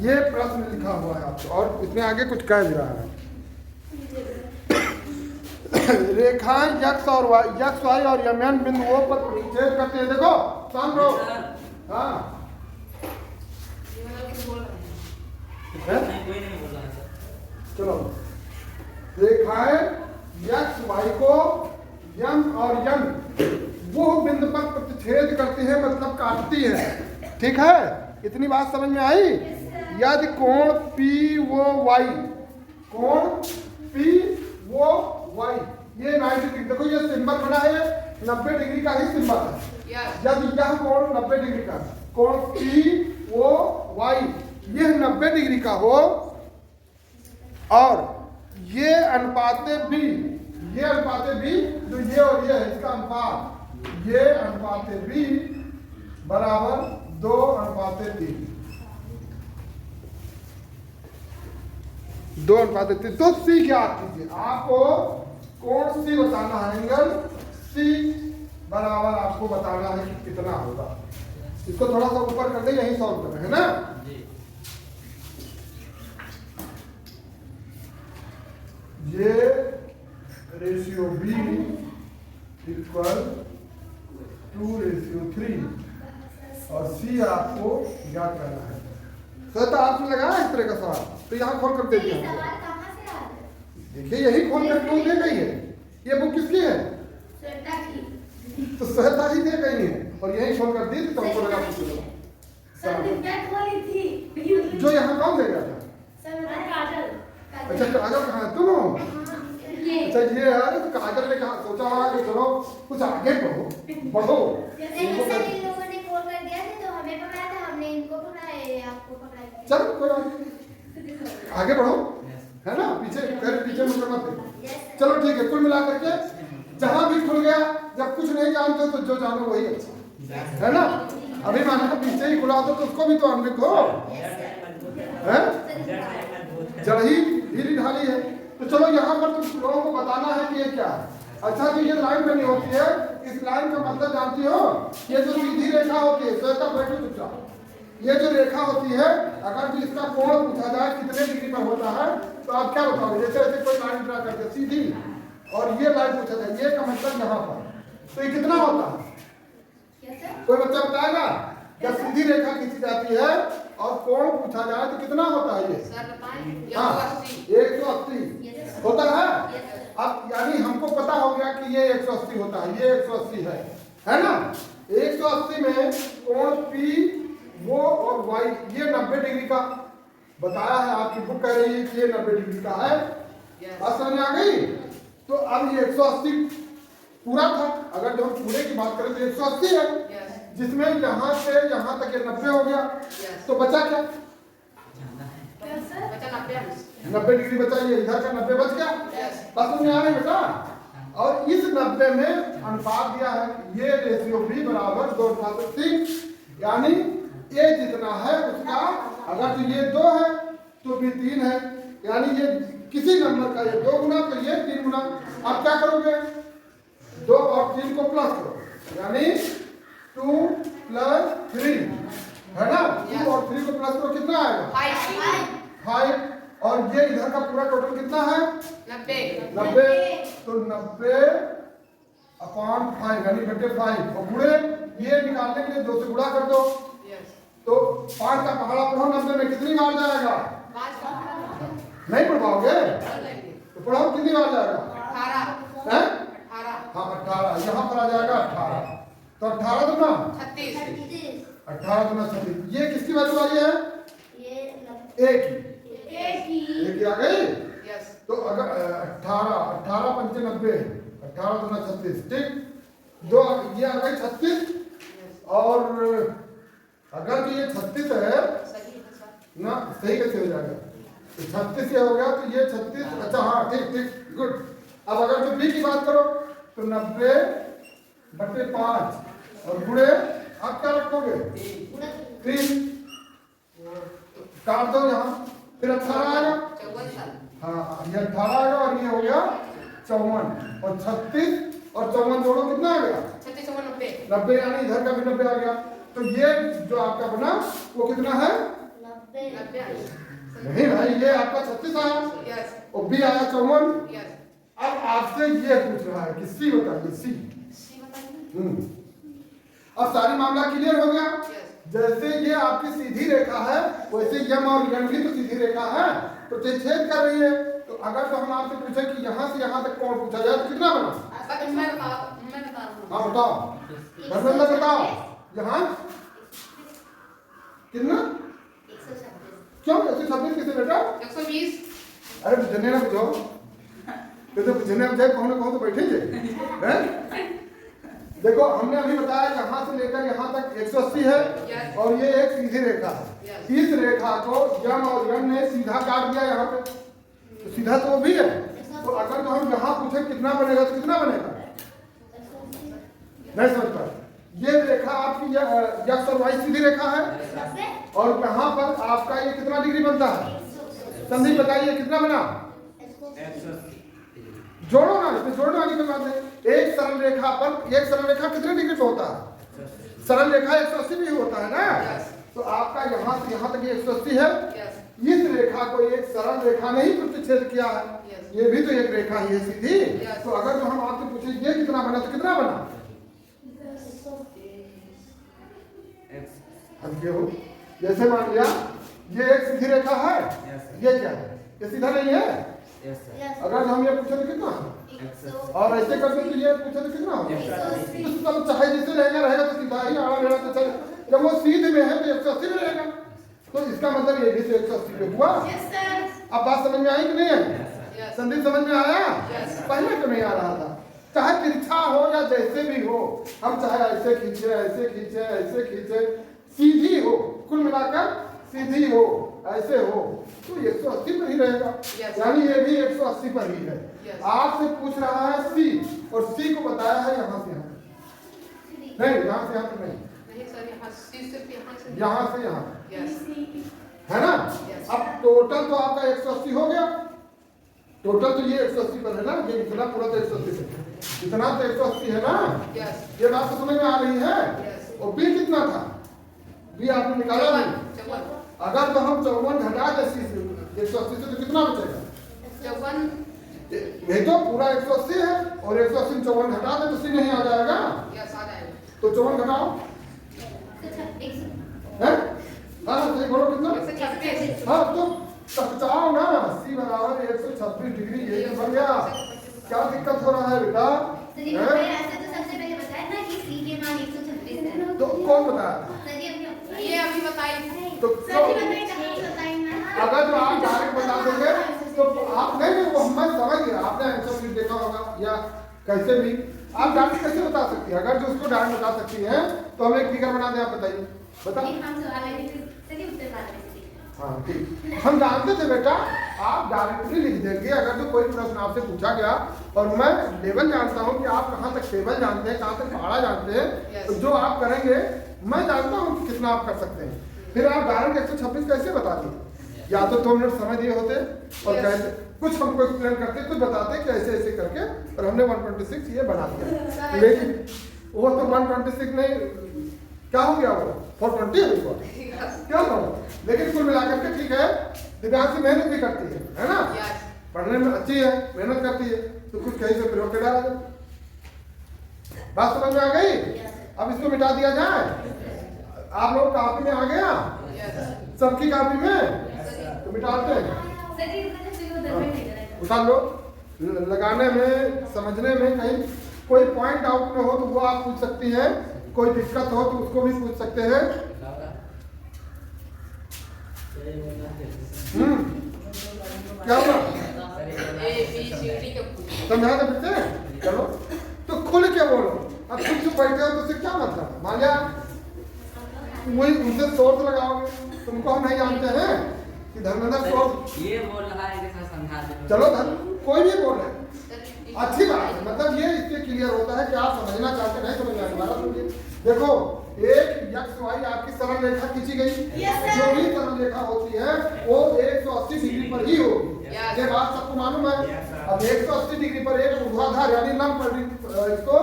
ये प्रश्न लिखा हुआ है आपको और इसमें आगे कुछ कह भी रहा है। रेखाएं यक्स और वाई, यक्स वाई और यमन बिंदुओं पर प्रतिच्छेद करते हैं। देखो शांत रहो। हाँ चलो, रेखाएं यक्स वाई को यम और यम वो बिंदु पर प्रतिच्छेद करती है, मतलब काटती है। ठीक है, इतनी बात समझ में आई। यदि कोण पी वो वाई, कोण पी वो वाई ये 90 डिग्री, देखो ये सिंबल बना है 90 डिग्री का ही सिंबल है। यदि यह कोण 90 डिग्री का, कोण पी वो वाई यह 90 डिग्री का हो और ये अनुपाते बी, ये अनुपाते बी जो ये और ये है इसका अनुपात, ये अनुपाते बी बराबर 2:3, 2:3। तो सी ज्ञात कीजिए। आपको कोण सी बताना है, एंगल सी बराबर आपको बताना है कि कितना होगा। इसको थोड़ा सा ऊपर कर दे, यही सॉल्व कर रहे हैं ना। ये रेशियो बी इक्वल 2:3 और सी आपको याद करना है। तो आपने लगाया इस तरह का सवाल, तो यहाँ खोल कर दे दिया। देखिए यही खोल कर क्यों दे गई है, ये बुक किसकी है? तो सहता ही दे गई है और यही खोल कर दी तो हमको लगा जो यहाँ कौन दे गया था? अच्छा काजल कहाँ है? तुम? अच्छा ये है, तो काजल ने कहा सोचा होगा कि चलो कुछ आगे बढ़ो बढ़ो। चलो कोई आगे बढ़ो, है ना, पीछे पीछे मुझे मत देखो। चलो ठीक है, कुल मिलाकर के जहां भी खुल गया, जब कुछ नहीं जानते तो जो जानो वही अच्छा, है ना। अभी माना पीछे ही खुला दो तो उसको भी तो अनलिख हो, है जड़ ही ढीली ढाली है। तो चलो यहाँ पर तुम लोगों को बताना है कि ये क्या है। अच्छा जी, ये लाइन बनी होती है, इस लाइन का मतलब जानती हो? ये जो सीधी रेखा होती है, तो बैठो चुपचाप, ये जो रेखा होती है अगर जो इसका कोण पूछा जाए कितने डिग्री पर होता है तो आप क्या बताओगे? जैसे ऐसे कोई लाइन ड्रा करके सीधी और ये लाइन पूछा जाए, ये का मतलब यहाँ पर, तो ये कितना होता है? कोई बच्चा बताएगा? जब सीधी रेखा खींची जाती है और कोण पूछा जाए तो कितना होता है? ये हाँ 180 होता है। अब यानी हमको पता हो गया कि ये 180 होता है, ये 180 है ना। 180 में कोण P वो और वाई ये 90 डिग्री का बताया है, आपकी बुक कह रही है कि ये 90 डिग्री का है। बात समझ आ गई? तो अब ये 180 पूरा था, अगर जो हम पूरे की बात करें तो 180 है, जिसमें यहाँ से यहाँ तक ये 90 हो गया, तो बचा क्या? 90 डिग्री बचा, ये इधर का 90 बच गया। बात समझ आ रही बेटा? और इस 90 में अनुपात दिया है, ये रेशियो बी बराबर 2:3, यानी ये जितना है उसका, अगर तो ये 2 है तो भी 3 है, यानी ये किसी नंबर का ये 2 गुना तो ये 3 गुना। आप क्या करोगे? 2 और 3 को प्लस करो, यानी 2 + 3 है ना। 2 और 3 को प्लस करो, कितना आएगा? 5। और ये इधर का पूरा टोटल कितना है? 90। तो 90/5 यानी बटे 5 और गुणे ये निकालने के लिए 2 से गुणा कर दो। तो 5 का पहाड़ा पढ़ो, 90 में कितनी बार जाएगा? 5 नहीं पढ़ पाओगे तो पढ़ो कितनी बार जाएगा? 18 है। हाँ 18, यहाँ पर आ जाएगा 18, तो 18 दूना 36, 18 दूना 36। ये किसकी वैल्यू आई है? एक ही आ गई। तो अगर 18 पंचे 90, 18 दूना 36, ठीक। दो ये आ गई 36 और अगर ये 36 है ना, सही कैसे हो जाएगा? तो 36 ये हो गया, तो ये 36, अच्छा हाँ ठीक गुड। अब अगर जो बी की बात करो तो 90/5 और गुणे आप क्या रखोगे? 3 काट दो यहाँ, फिर 18 आएगा। हाँ ये 18 आएगा और ये हो गया 54 और 36 और 54 दोनों कितना आ गया? 90, यानी इधर का भी 90 आ गया। तो ये जो आपका बना वो कितना है? नहीं भाई, ये आपका 36 आया और बी आया 54। अब आपसे ये पूछ रहा है कि सी बताइए, सी। अब सारी मामला क्लियर हो गया। जैसे ये आपकी सीधी रेखा है वैसे यम और यन भी तो सीधी रेखा है, तो छेद कर रही है। तो अगर तो हम आपसे पूछे कि यहाँ से यहाँ तक कोण पूछा जाए तो कितना बना? हाँ बताओ, धर्मेंद्र बताओ, यहाँ कितना? क्यों 126 किसे बेटा? 120। अरे बुझने ना बुझो, तो बुझने में जाए कौन कौन तो बैठेंगे हैं? देखो हमने अभी बताया यहाँ से लेकर यहाँ तक 180 है और ये एक सीधी रेखा है। इस रेखा को यम और यन ने सीधा काट दिया यहाँ पे, तो सीधा तो वो भी है। तो अगर तो हम यहाँ पूछे कितना बनेगा तो कितना बनेगा? नहीं समझ पाए। ये रेखा आपकी यक्ष और वाई सीधी रेखा है और यहाँ पर आपका ये कितना डिग्री बनता है? संदीप बताइए कितना बना? जोड़ो ना, इसमें जोड़ने वाली कोई बात नहीं। एक सरल रेखा पर एक सरल रेखा कितने डिग्री पे होता है? सरल रेखा 180 भी होता है ना। तो आपका यहाँ से यहाँ तक ये 180 है। इस रेखा को एक सरल रेखा ने ही प्रतिच्छेद किया है, ये भी तो एक रेखा ही है सीधी। तो अगर तो हम आपसे पूछे ये कितना बना तो कितना बना? जैसे मान लिया ये एक सीधी रेखा है, ये क्या है? ये सीधा नहीं है। अगर हम ये पूछे तो कितना? और ऐसे करके तो ये पूछे तो कितना होगा? तो चाहे जिससे रहेगा रहेगा तो सीधा ही, आड़ा रहेगा तो चल। जब वो सीधे में है तो 180 में रहेगा, तो इसका मतलब ये भी तो 180 पे हुआ। अब बात समझ में आई कि नहीं आई? संदीप समझ में आया? पहले तो नहीं आ रहा था। चाहे तिरछा हो या जैसे भी हो, हम चाहे ऐसे खींचे ऐसे खींचे ऐसे खींचे, सीधी हो, कुल मिलाकर सीधी हो ऐसे हो तो 180 पर ही रहेगा। यानी ये भी 180 पर ही है। आपसे पूछ रहा है सी और सी को बताया है यहाँ से यहाँ, नहीं यहाँ से यहाँ तक नहीं, यहाँ से यहाँ है ना। अब टोटल तो आपका 180 हो गया। टोटल तो ये 180 पर है ना, ये इतना पूरा तो 180 है, इतना तो 180 है ना। ये बात तो समझ में आ रही है। और बी कितना था? बी आपने निकाला नहीं। अगर तो हम 54 घटा दे 180 से तो कितना बचेगा? 54 ये तो पूरा 180 है और 180 में 54 घटा दे तो सी नहीं आ जाएगा। तो 54 घटाओ है। हाँ सही बोलो कितना? हाँ तो टकराओ ना, सी बराबर 126 डिग्री ये बन गया। क्या दिक्कत हो रहा है बेटा? तो कौन बताया? ये अभी बताई। तो अगर जो आप डायरेक्ट बता देंगे तो आप नहीं वो हम समझ गए, आपने आंसर शीट देखा होगा या कैसे भी आप डायरेक्ट कैसे बता सकती हैं? अगर जो उसको डायरेक्ट बता सकती हैं तो हम एक फिगर बना दें, आप बताइए। बताओ। हाँ ठीक, हम जानते थे बेटा आप डायरेक्टली लिख देंगे। अगर तो कोई प्रश्न आपसे पूछा गया और मैं लेवल जानता हूँ कि आप कहाँ तक टेबल जानते हैं, कहाँ तक पहाड़ा जानते हैं, तो जो आप करेंगे मैं जानता हूँ कि कितना आप कर सकते हैं। फिर आप डायरेक्ट 126 कैसे बता दिए? या तो 2 मिनट समय दिए होते और कहते कुछ हमको एक्सप्लेन करते, कुछ बताते कि ऐसे ऐसे करके, और हमने 126 ये बना दिया। लेकिन वो तो 126 नहीं, क्या हो गया वो 420 हुआ क्या हो। लेकिन कुल मिलाकर के ठीक है, दिव्यांशी मेहनत भी करती है ना, पढ़ने में अच्छी है, मेहनत करती है, तो कुछ कहीं से प्रयोग कर डाला जाए। बात समझ में आ गई? अब इसको मिटा दिया जाए। आप लोग कॉपी में आ गया? सबकी कॉपी में तो मिटाते हैं, उठा लो। लगाने में समझने में कहीं कोई पॉइंट आउट में हो तो वो आप पूछ सकती हैं, कोई दिक्कत हो तो उसको भी पूछ सकते हैं। क्या हुआ? समझा दे बच्चे? चलो तो खुल के बोलो। अब खुद से बैठे हो तो उससे क्या मतलब? मान लिया वही उनसे सोर्स लगाओगे, तुमको हम नहीं जानते हैं कि धर्मेंद्र सोर्स ये बोल रहा है कि समझा दे। चलो धर्म कोई भी बोल रहे, अच्छी बात है। मतलब ये इससे क्लियर होता है कि आप समझना चाहते नहीं समझ आने वाला। सुनिए देखो, एक यक्ष वाई आपकी सरल रेखा खींची गई, जो भी सरल रेखा होती है वो 180 डिग्री पर ही होगी। ये बात सबको मालूम है। अब 180 डिग्री पर एक ऊर्ध्वाधर यानी लंब पर इसको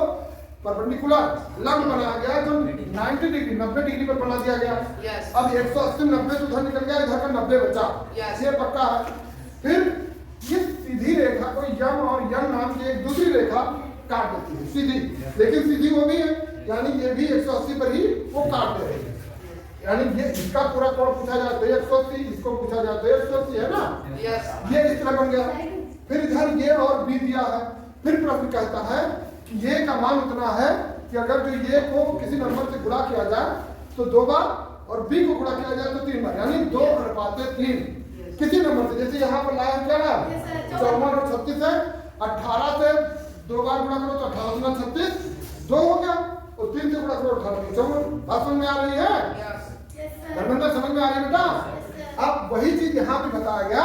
परपेंडिकुलर लंब बनाया गया जो 90 डिग्री 90 डिग्री पर बना दिया गया। Yes. अब 180 90 तो उधर निकल गया, इधर का 90 बचा। Yes. ये पक्का है। फिर ये सीधी रेखा को यम और यम नाम की एक दूसरी रेखा काट देती है सीधी, लेकिन सीधी वो भी है, यानी ये भी 180 पर ही वो काट दे रही है। यानी ये इसका पूरा कोण पूछा जाता है 180, इसको पूछा जाता है 180, है ना। Yes. ये इस तरह बन गया। फिर इधर ये और बी दिया है। फिर प्रश्न कहता है कि ये का मान उतना है कि अगर जो ये को किसी नंबर से गुणा किया जाए तो 2 बार और बी को गुणा किया जाए तो 3 बार, यानी 2:3 किसी नंबर से। जैसे यहाँ पर लाया क्या है 54 और 36 है, 18 से 2 बार गुणा करो तो 18 गुना 36 2 हो गया, और 3 से गुणा करो 18 54। बात समझ में आ रही है Yes. धर्मेंद्र, समझ में आ रही है बेटा। अब वही चीज यहाँ पे बताया गया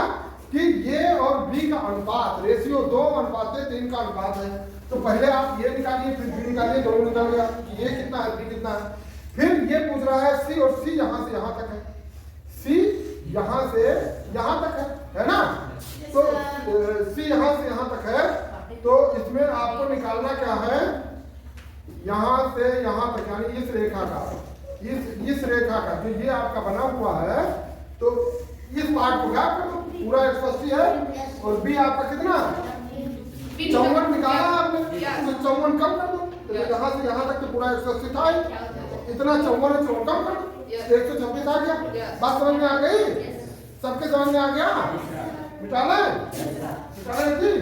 कि ये और बी का अनुपात रेशियो 2:3 का अनुपात है। तो पहले आप ये निकालिए, फिर बी निकालिए, दोनों निकल गया कि ये कितना है, बी कितना है। फिर ये पूछ रहा है सी, और सी यहाँ से यहाँ तक है, सी यहाँ से यहाँ तक है ना। तो सी यहाँ से यहाँ तक है, तो इसमें आपको निकालना क्या है, यहाँ से यहाँ तक, यानी इस रेखा का, इस रेखा का जो ये आपका बना हुआ है, तो इस पार्ट को क्या कर दो, पूरा 180 है, और बी आपका कितना 54 निकाला आपने, तो 54 कम कर दो, तो यहाँ से यहाँ तक तो पूरा 180 था, इतना 54 है, 54 कम कर दो, 126 आ गया। बात समझ में आ गई, सबके समझ में आ गया। मिटाना है जी।